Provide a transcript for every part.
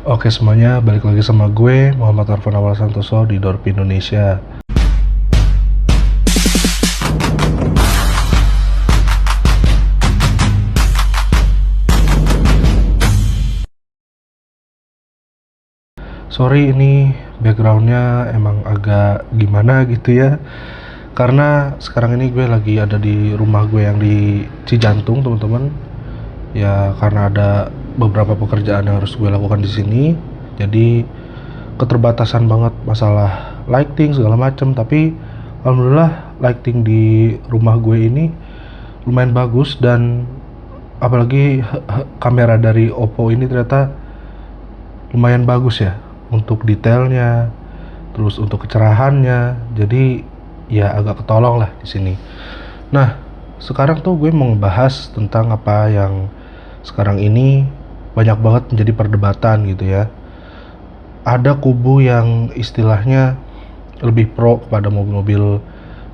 Oke semuanya, balik lagi sama gue Muhammad Arfan Awal Santoso di Dorpi Indonesia. Sorry ini backgroundnya emang agak gimana gitu ya. Karena sekarang ini gue lagi ada di rumah gue yang di Cijantung teman-teman. Ya karena ada beberapa pekerjaan yang harus gue lakukan di sini. Jadi keterbatasan banget masalah lighting segala macem. Tapi alhamdulillah lighting di rumah gue ini lumayan bagus, dan apalagi kamera dari Oppo ini ternyata lumayan bagus ya untuk detailnya, terus untuk kecerahannya. Jadi ya agak ketolong lah di sini. Nah, sekarang tuh gue mau ngebahas tentang apa yang sekarang ini banyak banget menjadi perdebatan gitu ya. Ada kubu yang istilahnya lebih pro kepada mobil-mobil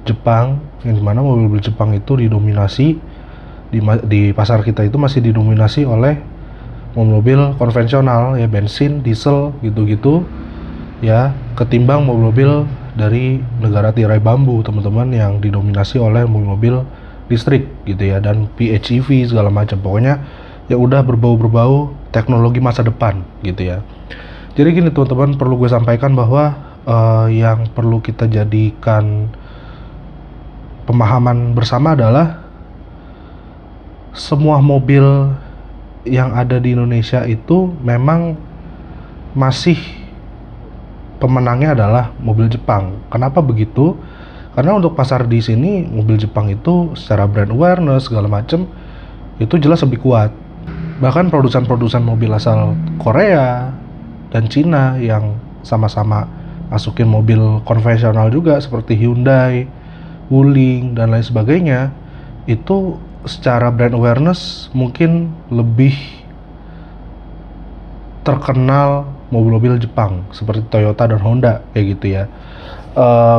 Jepang, yang dimana mobil-mobil Jepang itu didominasi di pasar kita itu masih didominasi oleh mobil konvensional ya, bensin, diesel gitu-gitu ya, ketimbang mobil-mobil dari negara tirai bambu teman-teman yang didominasi oleh mobil-mobil listrik gitu ya, dan PHEV segala macam. Pokoknya ya udah berbau-berbau teknologi masa depan gitu ya. Jadi gini teman-teman, perlu gue sampaikan bahwa yang perlu kita jadikan pemahaman bersama adalah semua mobil yang ada di Indonesia itu memang masih pemenangnya adalah mobil Jepang. Kenapa begitu? Karena untuk pasar di sini mobil Jepang itu secara brand awareness segala macem itu jelas lebih kuat. Bahkan produsen-produsen mobil asal Korea dan Cina yang sama-sama masukin mobil konvensional juga seperti Hyundai, Wuling dan lain sebagainya, itu secara brand awareness mungkin lebih terkenal mobil-mobil Jepang seperti Toyota dan Honda kayak gitu ya.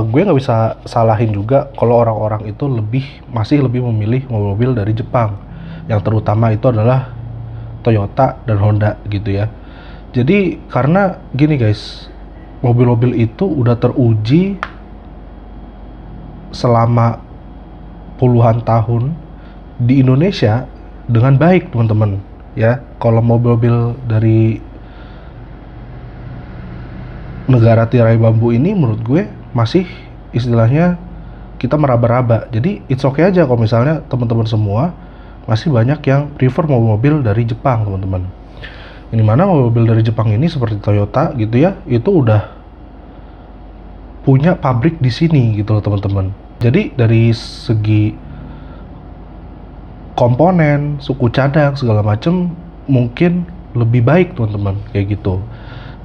Gue nggak bisa salahin juga kalau orang-orang itu masih lebih memilih mobil-mobil dari Jepang, yang terutama itu adalah Toyota dan Honda gitu ya. Jadi karena gini guys, mobil-mobil itu udah teruji selama puluhan tahun di Indonesia dengan baik teman-teman ya. Kalau mobil-mobil dari negara tirai bambu ini menurut gue masih istilahnya kita meraba-raba. Jadi it's okay aja kalau misalnya teman-teman semua masih banyak yang prefer mobil-mobil dari Jepang teman-teman. Ini mana mobil dari Jepang ini seperti Toyota gitu ya, itu udah punya pabrik di sini gitu loh teman-teman. Jadi dari segi komponen, suku cadang segala macem mungkin lebih baik teman-teman kayak gitu.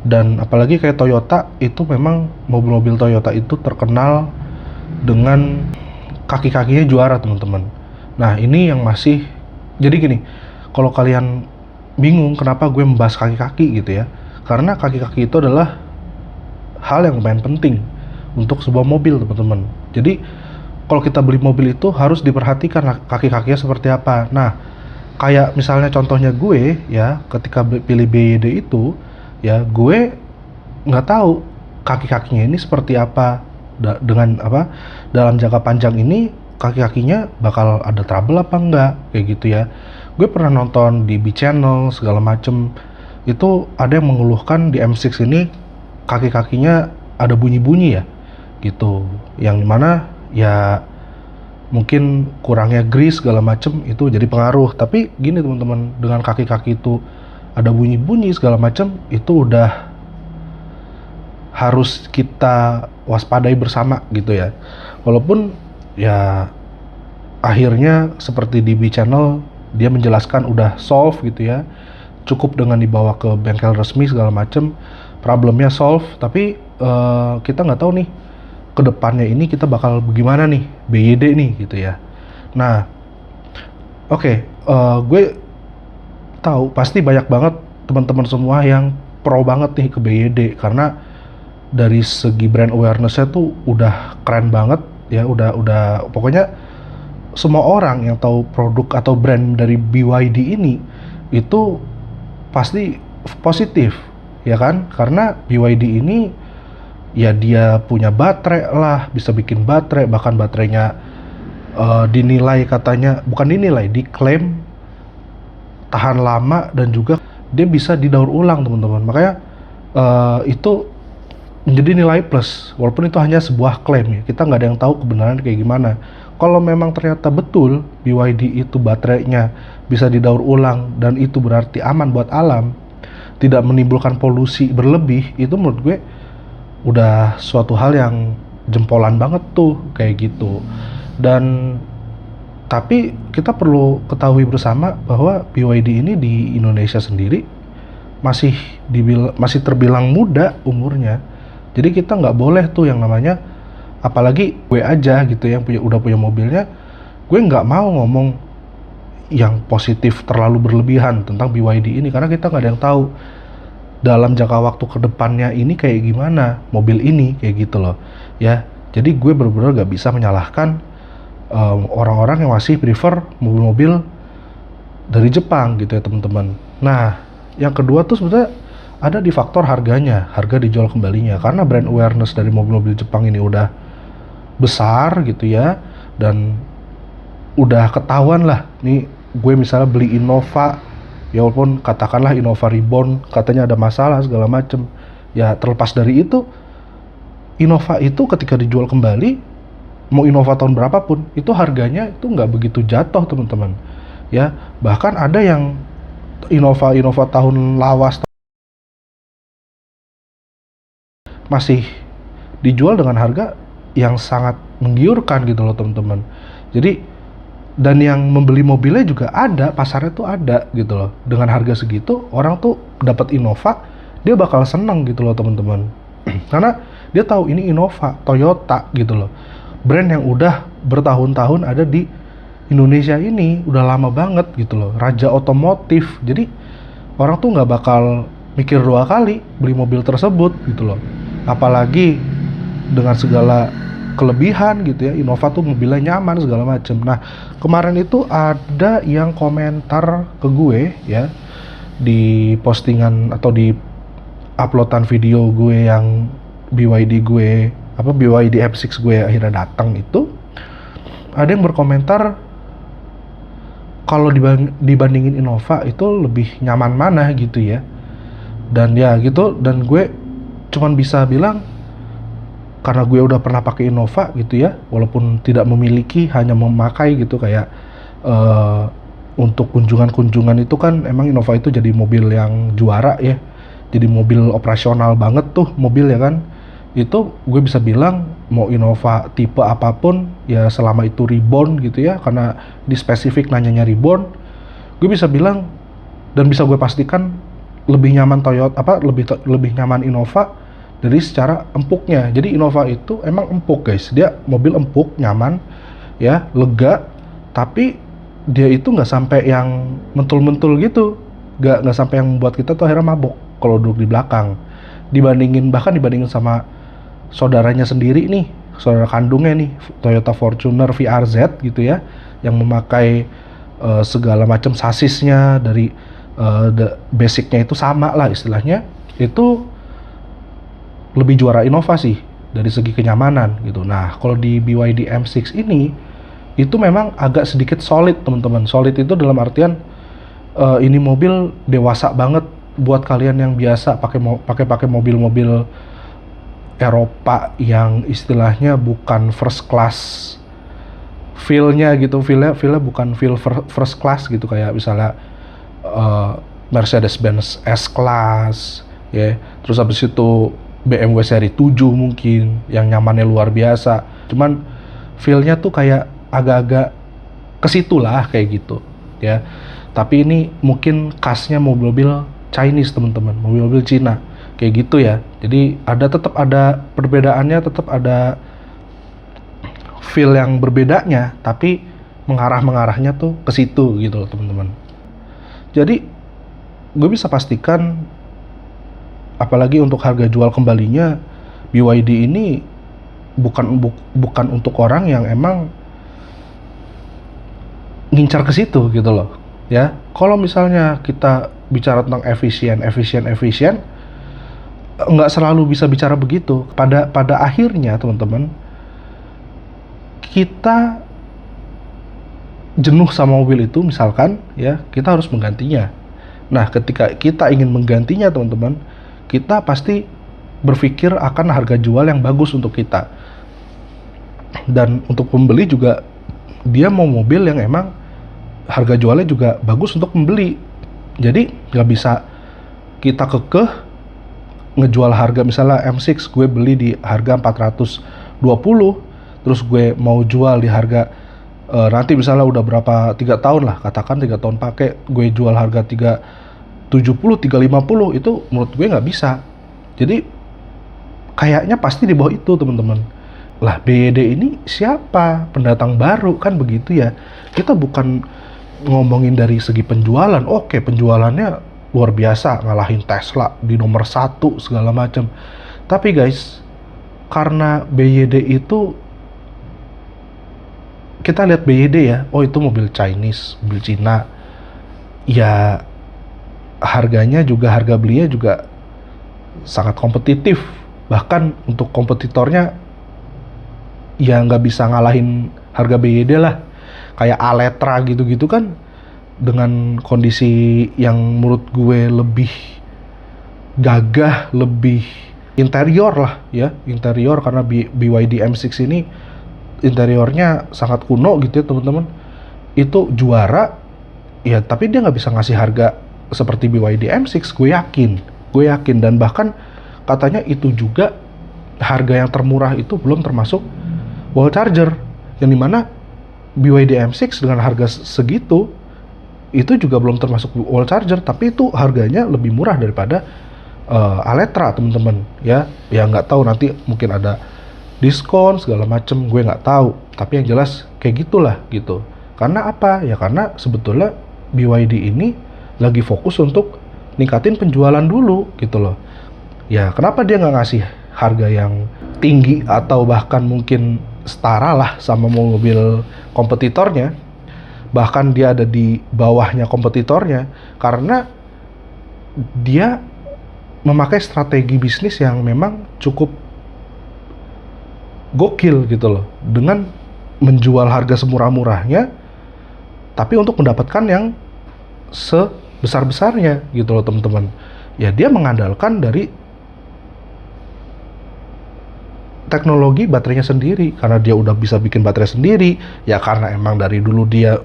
Dan apalagi kayak Toyota itu memang mobil-mobil Toyota itu terkenal dengan kaki-kakinya juara teman-teman. Nah ini yang masih, jadi gini, kalau kalian bingung kenapa gue membahas kaki-kaki gitu ya, karena kaki-kaki itu adalah hal yang lumayan penting untuk sebuah mobil teman-teman. Jadi kalau kita beli mobil itu harus diperhatikan kaki-kakinya seperti apa. Nah kayak misalnya contohnya gue ya, ketika pilih BYD itu ya, gue nggak tahu kaki-kakinya ini seperti apa, dengan apa dalam jangka panjang ini kaki-kakinya bakal ada trouble apa enggak kayak gitu ya. Gue pernah nonton di B Channel segala macem, itu ada yang mengeluhkan di M6 ini kaki-kakinya ada bunyi-bunyi ya gitu, yang dimana ya mungkin kurangnya grease segala macem itu jadi pengaruh. Tapi gini teman-teman, dengan kaki-kaki itu ada bunyi-bunyi segala macem, itu udah harus kita waspadai bersama gitu ya. Walaupun ya akhirnya seperti di B Channel dia menjelaskan udah solve gitu ya, cukup dengan dibawa ke bengkel resmi segala macem, problemnya solve. Tapi kita nggak tahu nih kedepannya ini kita bakal bagaimana nih BYD nih gitu ya. Nah oke, gue tahu pasti banyak banget teman-teman semua yang pro banget nih ke BYD, karena dari segi brand awareness-nya tuh udah keren banget ya, udah pokoknya semua orang yang tahu produk atau brand dari BYD ini itu pasti positif ya kan? Karena BYD ini ya dia punya baterai lah, bisa bikin baterai, bahkan baterainya dinilai, katanya bukan dinilai, diklaim tahan lama, dan juga dia bisa didaur ulang teman-teman. Makanya itu menjadi nilai plus, walaupun itu hanya sebuah klaim ya, kita nggak ada yang tahu kebenaran kayak gimana. Kalau memang ternyata betul BYD itu baterainya bisa didaur ulang dan itu berarti aman buat alam, tidak menimbulkan polusi berlebih, itu menurut gue udah suatu hal yang jempolan banget tuh kayak gitu. Dan tapi kita perlu ketahui bersama bahwa BYD ini di Indonesia sendiri masih terbilang muda umurnya. Jadi kita nggak boleh tuh yang namanya, apalagi gue aja gitu yang udah punya mobilnya, gue nggak mau ngomong yang positif terlalu berlebihan tentang BYD ini, karena kita nggak ada yang tahu dalam jangka waktu kedepannya ini kayak gimana mobil ini kayak gitu loh ya. Jadi gue benar-benar nggak bisa menyalahkan orang-orang yang masih prefer mobil-mobil dari Jepang gitu ya teman-teman. Nah, yang kedua tuh sebenarnya ada di faktor harganya, harga dijual kembalinya, karena brand awareness dari mobil-mobil Jepang ini udah besar gitu ya, dan udah ketahuan lah nih. Gue misalnya beli Innova, ya walaupun katakanlah Innova Reborn katanya ada masalah segala macem ya, terlepas dari itu, Innova itu ketika dijual kembali, mau Innova tahun berapapun, itu harganya itu nggak begitu jatuh teman-teman ya. Bahkan ada yang Innova tahun lawas masih dijual dengan harga yang sangat menggiurkan gitu loh teman-teman. Jadi, dan yang membeli mobilnya juga ada, pasarnya tuh ada gitu loh. Dengan harga segitu, orang tuh dapat Innova, dia bakal seneng gitu loh teman-teman. Karena dia tahu ini Innova, Toyota gitu loh. Brand yang udah bertahun-tahun ada di Indonesia ini, udah lama banget gitu loh. Raja otomotif. Jadi orang tuh nggak bakal mikir dua kali beli mobil tersebut gitu loh. Apalagi dengan segala kelebihan gitu ya, Innova tuh mobilnya nyaman segala macem. Nah, kemarin itu ada yang komentar ke gue ya, di postingan atau di uploadan video gue yang BYD M6 gue akhirnya datang itu, ada yang berkomentar kalau dibandingin Innova itu lebih nyaman mana gitu ya. Dan ya gitu, dan gue cuman bisa bilang, karena gue udah pernah pakai Innova gitu ya, walaupun tidak memiliki, hanya memakai gitu, kayak untuk kunjungan-kunjungan itu kan emang Innova itu jadi mobil yang juara ya, jadi mobil operasional banget tuh mobil ya kan. Itu gue bisa bilang mau Innova tipe apapun ya, selama itu Reborn gitu ya, karena di spesifik nanyanya Reborn, gue bisa bilang dan bisa gue pastikan lebih nyaman lebih nyaman Innova dari secara empuknya. Jadi Innova itu emang empuk guys, dia mobil empuk, nyaman ya, lega, tapi dia itu nggak sampai yang mentul-mentul gitu, nggak sampai yang membuat kita tuh akhirnya mabok kalau duduk di belakang. Bahkan dibandingin sama saudaranya sendiri nih, saudara kandungnya nih, Toyota Fortuner VRZ gitu ya, yang memakai segala macam sasisnya dari basicnya itu sama lah istilahnya, itu lebih juara Innova sih dari segi kenyamanan gitu. Nah, kalau di BYD M6 ini itu memang agak sedikit solid teman-teman. Solid itu dalam artian ini mobil dewasa banget buat kalian yang biasa pakai mobil-mobil Eropa yang istilahnya bukan first class feel-nya gitu. Feel-nya bukan feel first class gitu, kayak misalnya Mercedes-Benz S-Class ya, terus habis itu BMW seri 7 mungkin yang nyamannya luar biasa, cuman feel-nya tuh kayak agak-agak kesitu lah kayak gitu ya. Tapi ini mungkin khasnya mobil-mobil Chinese teman-teman, mobil-mobil Cina kayak gitu ya. Jadi tetap ada perbedaannya, tetap ada feel yang berbedanya, tapi mengarahnya tuh ke situ gitu loh teman-teman. Jadi gue bisa pastikan, apalagi untuk harga jual kembalinya, BYD ini bukan untuk orang yang emang ngincar ke situ gitu loh ya. Kalau misalnya kita bicara tentang efisien, nggak selalu bisa bicara begitu. Pada akhirnya teman-teman, kita jenuh sama mobil itu misalkan ya, kita harus menggantinya. Nah, ketika kita ingin menggantinya teman-teman, kita pasti berpikir akan harga jual yang bagus untuk kita. Dan untuk pembeli juga, dia mau mobil yang emang harga jualnya juga bagus untuk membeli. Jadi nggak bisa kita kekeh ngejual harga, misalnya M6 gue beli di harga 420, terus gue mau jual di harga nanti misalnya udah berapa, 3 tahun lah, katakan 3 tahun pakai, gue jual harga 370, 350, itu menurut gue nggak bisa. Jadi kayaknya pasti di bawah itu teman-teman. Lah BYD ini siapa? Pendatang baru kan begitu ya. Kita bukan ngomongin dari segi penjualan. Oke, penjualannya luar biasa, ngalahin Tesla di nomor 1 segala macam. Tapi guys, karena BYD itu, kita lihat BYD ya, oh itu mobil Chinese, mobil Cina. Ya harganya juga, harga belinya juga sangat kompetitif. Bahkan untuk kompetitornya ya nggak bisa ngalahin harga BYD lah. Kayak Aletra gitu-gitu kan, dengan kondisi yang menurut gue lebih gagah, lebih interior lah ya, interior, karena BYD M6 ini interiornya sangat kuno gitu ya teman-teman. Itu juara ya, tapi dia nggak bisa ngasih harga seperti BYD M6, gue yakin. Dan bahkan katanya itu juga harga yang termurah itu belum termasuk wall charger, yang dimana BYD M6 dengan harga segitu itu juga belum termasuk wall charger, tapi itu harganya lebih murah daripada Aletra teman-teman ya. Ya nggak tahu, nanti mungkin ada diskon segala macem, gue nggak tahu, tapi yang jelas kayak gitulah gitu. Karena apa ya, karena sebetulnya BYD ini lagi fokus untuk ningkatin penjualan dulu gitu loh ya. Kenapa dia nggak ngasih harga yang tinggi atau bahkan mungkin setara lah sama mobil kompetitornya, bahkan dia ada di bawahnya kompetitornya? Karena dia memakai strategi bisnis yang memang cukup gokil gitu loh, dengan menjual harga semurah-murahnya tapi untuk mendapatkan yang sebesar-besarnya gitu loh teman-teman. Ya dia mengandalkan dari teknologi baterainya sendiri, karena dia udah bisa bikin baterai sendiri ya, karena emang dari dulu dia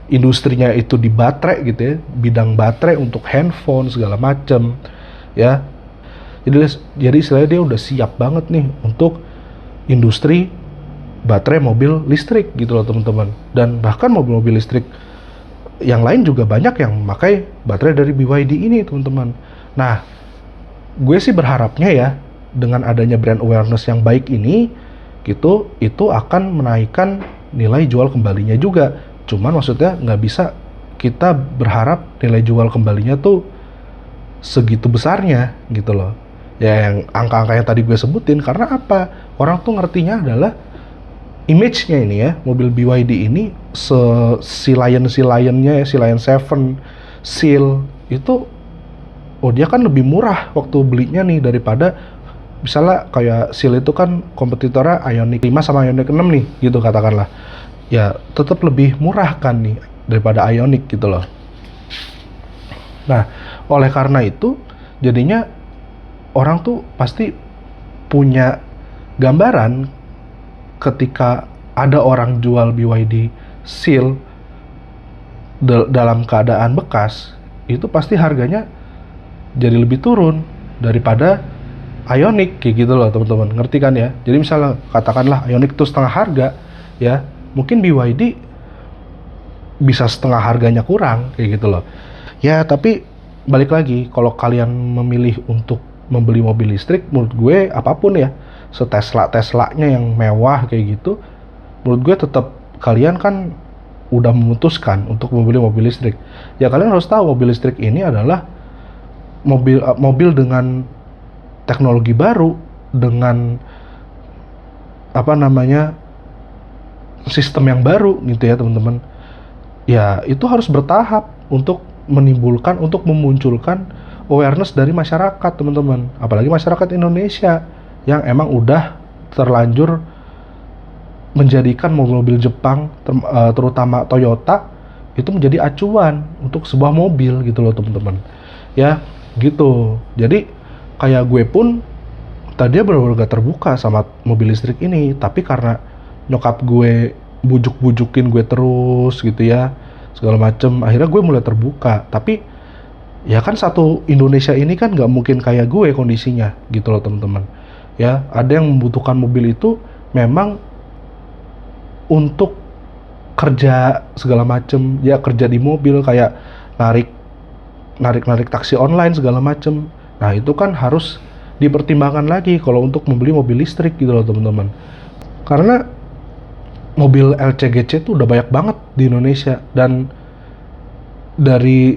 industrinya itu di baterai gitu ya, bidang baterai untuk handphone segala macem ya. Jadi istilahnya dia udah siap banget nih untuk industri baterai mobil listrik gitu loh teman-teman. Dan bahkan mobil-mobil listrik yang lain juga banyak yang memakai baterai dari BYD ini teman-teman. Nah, gue sih berharapnya ya, dengan adanya brand awareness yang baik ini gitu, itu akan menaikkan nilai jual kembalinya juga. Cuman maksudnya nggak bisa kita berharap nilai jual kembalinya tuh segitu besarnya gitu loh ya, yang angka-angka yang tadi gue sebutin. Karena apa? Orang tuh ngertinya adalah image-nya ini ya, mobil BYD ini si Lion-nya ya, si Lion 7 Seal itu, oh dia kan lebih murah waktu belinya nih daripada misalnya kayak Seal itu kan kompetitornya Ioniq 5 sama Ioniq 6 nih gitu katakanlah. Ya tetap lebih murah kan nih daripada Ioniq gitu loh. Nah, oleh karena itu jadinya orang tuh pasti punya gambaran ketika ada orang jual BYD Seal dalam keadaan bekas, itu pasti harganya jadi lebih turun daripada Ioniq kayak gitu loh teman-teman, ngerti kan ya? Jadi misalnya katakanlah Ioniq tuh setengah harga ya, mungkin BYD bisa setengah harganya kurang kayak gitu loh ya. Tapi balik lagi, kalau kalian memilih untuk membeli mobil listrik, menurut gue apapun ya, Teslanya yang mewah kayak gitu, menurut gue tetap kalian kan udah memutuskan untuk membeli mobil listrik ya, kalian harus tahu mobil listrik ini adalah mobil dengan teknologi baru, dengan apa namanya, sistem yang baru gitu ya teman-teman. Ya itu harus bertahap untuk memunculkan awareness dari masyarakat teman-teman, apalagi masyarakat Indonesia yang emang udah terlanjur menjadikan mobil-mobil Jepang terutama Toyota itu menjadi acuan untuk sebuah mobil gitu loh teman-teman ya gitu. Jadi kayak gue pun tadinya benar-benar gak terbuka sama mobil listrik ini, tapi karena nyokap gue bujuk-bujukin gue terus gitu ya segala macem, akhirnya gue mulai terbuka. Tapi ya kan satu Indonesia ini kan nggak mungkin kayak gue kondisinya gitu loh teman-teman ya. Ada yang membutuhkan mobil itu memang untuk kerja segala macem ya, kerja di mobil kayak narik taksi online segala macem. Nah itu kan harus dipertimbangkan lagi kalau untuk membeli mobil listrik gitu loh teman-teman, karena mobil LCGC tuh udah banyak banget di Indonesia dan dari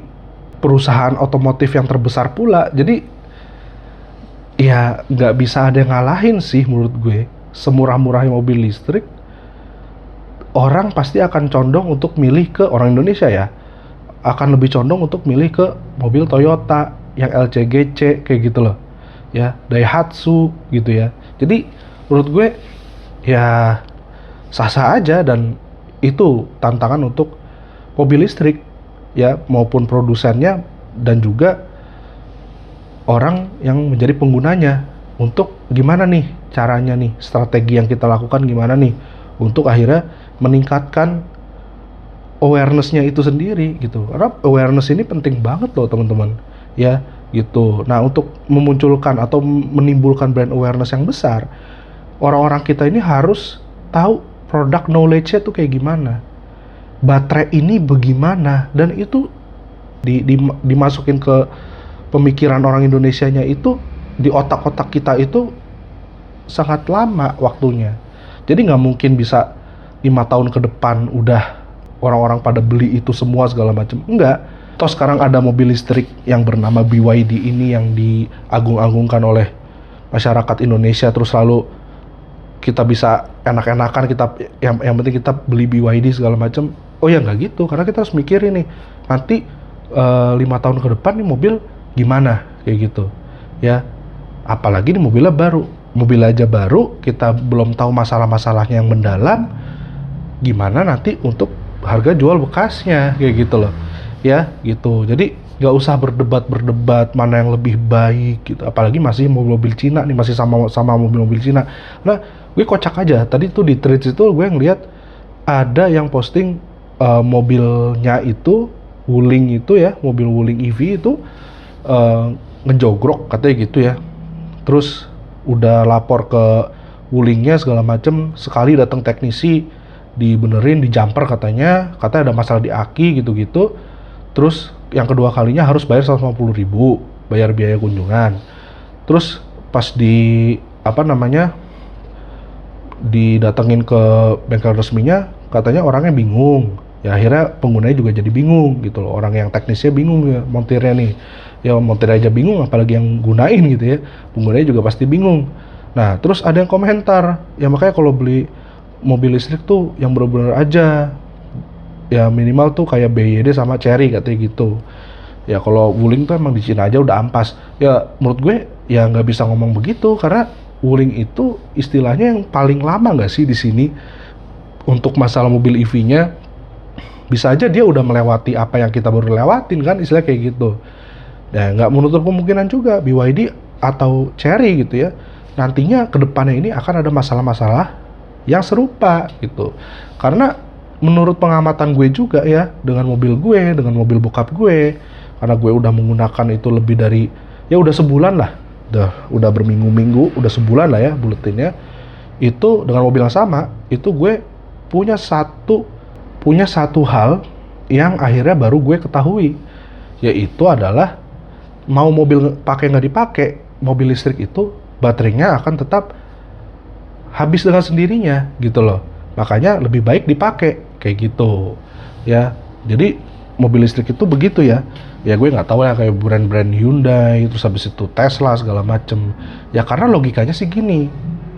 perusahaan otomotif yang terbesar pula. Jadi ya nggak bisa ada yang ngalahin sih menurut gue. Semurah-murahnya mobil listrik, orang pasti akan condong untuk milih ke, orang Indonesia ya, akan lebih condong untuk milih ke mobil Toyota yang LCGC kayak gitu loh ya, Daihatsu gitu ya. Jadi menurut gue ya sah-sah aja, dan itu tantangan untuk mobil listrik ya, maupun produsennya dan juga orang yang menjadi penggunanya, untuk gimana nih caranya nih, strategi yang kita lakukan gimana nih untuk akhirnya meningkatkan awareness-nya itu sendiri gitu. Karena awareness ini penting banget loh teman-teman ya gitu. Nah untuk memunculkan atau menimbulkan brand awareness yang besar, orang-orang kita ini harus tahu produk knowledge-nya tuh kayak gimana, baterai ini bagaimana, dan itu dimasukin ke pemikiran orang Indonesianya, itu di otak-otak kita itu sangat lama waktunya. Jadi nggak mungkin bisa 5 tahun ke depan udah orang-orang pada beli itu semua segala macam, enggak. Toh sekarang ada mobil listrik yang bernama BYD ini yang diagung-agungkan oleh masyarakat Indonesia, terus lalu kita bisa enak-enakan, kita yang penting kita beli BYD segala macam. Oh ya nggak gitu, karena kita harus mikirin nih nanti 5 tahun ke depan nih mobil gimana kayak gitu ya. Apalagi nih mobilnya baru, mobil aja baru, kita belum tahu masalah-masalahnya yang mendalam, gimana nanti untuk harga jual bekasnya kayak gitu loh ya gitu. Jadi nggak usah berdebat mana yang lebih baik gitu, apalagi masih mobil-mobil Cina nih, masih sama mobil-mobil Cina. Nah gue kocak aja tadi tuh di threads itu gue ngeliat ada yang posting mobilnya itu Wuling itu ya, mobil Wuling EV itu ngejogrok katanya gitu ya. Terus udah lapor ke Wulingnya segala macem, sekali datang teknisi dibenerin, di jumper katanya ada masalah di aki gitu-gitu. Terus yang kedua kalinya harus bayar 150.000 bayar biaya kunjungan. Terus pas didatengin ke bengkel resminya, katanya orangnya bingung ya, akhirnya penggunanya juga jadi bingung gitu loh. Orang yang teknisnya bingung ya, montirnya nih ya, montir aja bingung apalagi yang gunain gitu ya, penggunanya juga pasti bingung. Nah terus ada yang komentar ya, makanya kalau beli mobil listrik tuh yang bener-bener aja ya, minimal tuh kayak BYD sama Chery katanya gitu ya. Kalau Wuling tuh emang di Cina aja udah ampas ya. Menurut gue ya nggak bisa ngomong begitu, karena Wuling itu istilahnya yang paling lama nggak sih di sini untuk masalah mobil EV-nya. Bisa aja dia udah melewati apa yang kita baru lewatin kan, istilah kayak gitu. Dan nggak menutup kemungkinan juga BYD atau Chery gitu ya, nantinya kedepannya ini akan ada masalah-masalah yang serupa gitu. Karena menurut pengamatan gue juga ya, dengan mobil gue, dengan mobil bokap gue, karena gue udah menggunakan itu lebih dari ya udah sebulan lah, udah berminggu-minggu, udah sebulan lah ya buletinnya. Itu dengan mobil yang sama, itu gue punya satu hal yang akhirnya baru gue ketahui, yaitu adalah mau mobil pakai nggak dipakai, mobil listrik itu baterainya akan tetap habis dengan sendirinya gitu loh. Makanya lebih baik dipakai kayak gitu ya. Jadi mobil listrik itu begitu ya. Ya gue nggak tahu ya, kayak brand-brand Hyundai, terus habis itu Tesla segala macem. Ya karena logikanya sih gini,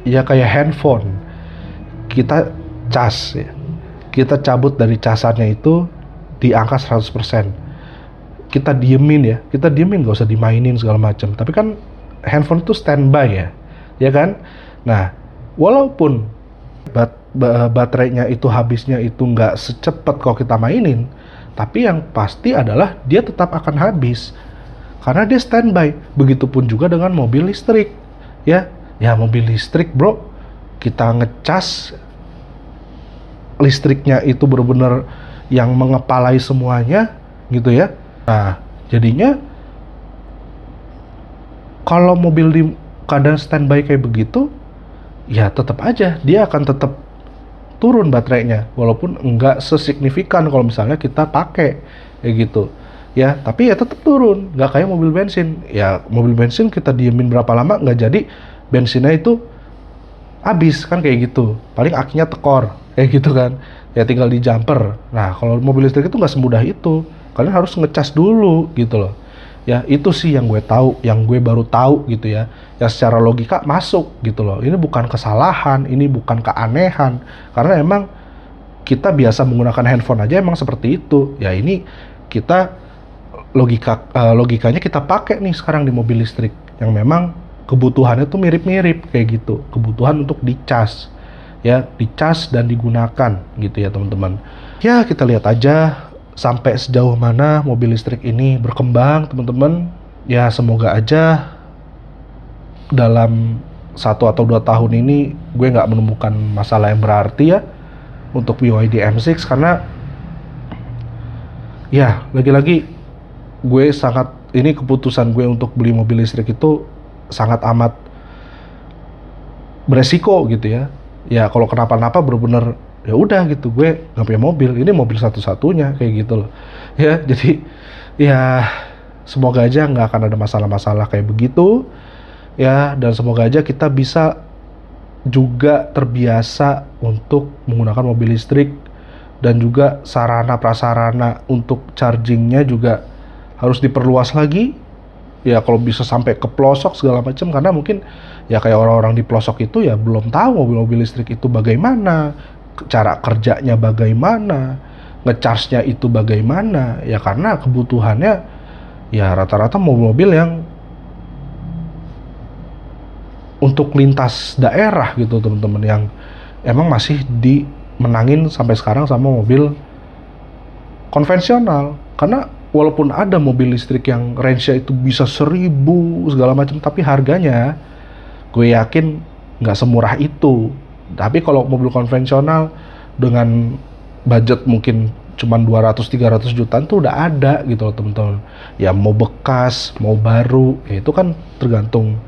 ya kayak handphone, kita cas ya, kita cabut dari casannya itu di angka 100%. kita diemin ya, kita diemin, nggak usah dimainin segala macam. Tapi kan handphone itu standby ya, ya kan? Nah, walaupun baterainya itu habisnya itu nggak secepat kalau kita mainin, tapi yang pasti adalah dia tetap akan habis karena dia standby. Begitupun juga dengan mobil listrik, ya. Ya mobil listrik bro, kita ngecas listriknya itu benar-benar yang mengepalai semuanya gitu ya. Nah, jadinya kalau mobil di keadaan standby kayak begitu, ya tetap aja dia akan tetap turun baterainya, walaupun enggak sesignifikan kalau misalnya kita pakai kayak gitu. Ya, tapi ya tetap turun, nggak kayak mobil bensin. Ya, mobil bensin kita diemin berapa lama nggak jadi bensinnya itu habis kan kayak gitu. Paling akinya tekor kayak gitu kan. Ya tinggal di jumper. Nah, kalau mobil listrik itu nggak semudah itu. Kalian harus ngecas dulu gitu loh. Ya, itu sih yang gue tahu, yang gue baru tahu gitu ya. Ya secara logika masuk gitu loh. Ini bukan kesalahan, ini bukan keanehan. Karena emang kita biasa menggunakan handphone aja emang seperti itu. Ya ini kita logikanya kita pakai nih sekarang di mobil listrik yang memang kebutuhannya tuh mirip-mirip kayak gitu. Kebutuhan untuk dicas. Ya, dicas dan digunakan gitu ya teman-teman. Ya, kita lihat aja sampai sejauh mana mobil listrik ini berkembang teman-teman. Ya semoga aja dalam 1 atau 2 tahun ini gue nggak menemukan masalah yang berarti ya untuk BYD M6, karena ya lagi-lagi gue sangat, ini keputusan gue untuk beli mobil listrik itu sangat amat beresiko gitu ya. Ya kalau kenapa-napa bener-bener ya udah gitu, gue nggak punya mobil, ini mobil satu-satunya kayak gitu loh ya. Jadi ya semoga aja nggak akan ada masalah-masalah kayak begitu ya, dan semoga aja kita bisa juga terbiasa untuk menggunakan mobil listrik, dan juga sarana prasarana untuk chargingnya juga harus diperluas lagi ya, kalau bisa sampai ke pelosok segala macam, karena mungkin ya kayak orang-orang di pelosok itu ya belum tahu mobil-mobil listrik itu bagaimana, cara kerjanya bagaimana, ngecharge-nya itu bagaimana ya, karena kebutuhannya ya rata-rata mobil-mobil yang untuk lintas daerah gitu teman-teman, yang emang masih dimenangin sampai sekarang sama mobil konvensional. Karena walaupun ada mobil listrik yang range-nya itu bisa 1000 segala macam, tapi harganya gue yakin nggak semurah itu. Tapi kalau mobil konvensional dengan budget mungkin cuman 200-300 jutaan tuh udah ada gitu loh teman-teman. Ya mau bekas, mau baru, ya itu kan tergantung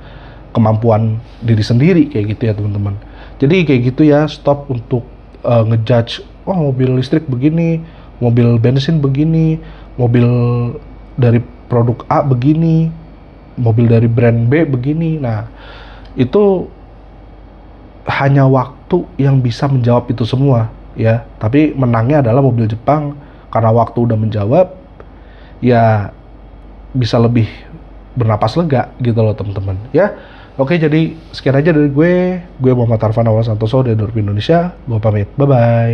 kemampuan diri sendiri kayak gitu ya teman-teman. Jadi kayak gitu ya, stop untuk ngejudge, oh mobil listrik begini, mobil bensin begini, mobil dari produk A begini, mobil dari brand B begini. Nah, itu hanya waktu yang bisa menjawab itu semua ya. Tapi menangnya adalah mobil Jepang, karena waktu udah menjawab ya, bisa lebih bernapas lega gitu loh teman-teman ya. Oke, jadi sekian aja dari gue Muhammad Arfan Awal Santoso dari Dorp Indonesia. Gue pamit, bye bye.